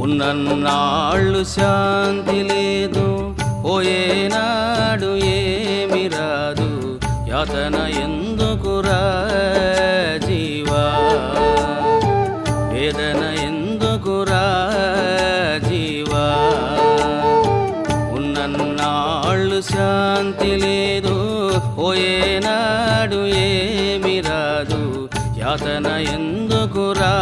ఉన్నన్నాళ్ళు శాంతి లేదు, పోయేనాడు ఏమి రాదు. యాతన ఎందుకురా జీవా, వేదన ఎందుకురా జీవా. ఉన్నన్నాళ్ళు శాంతి లేదు, పోయేనాడు ఏమి రాదు. యాతన ఎందుకురా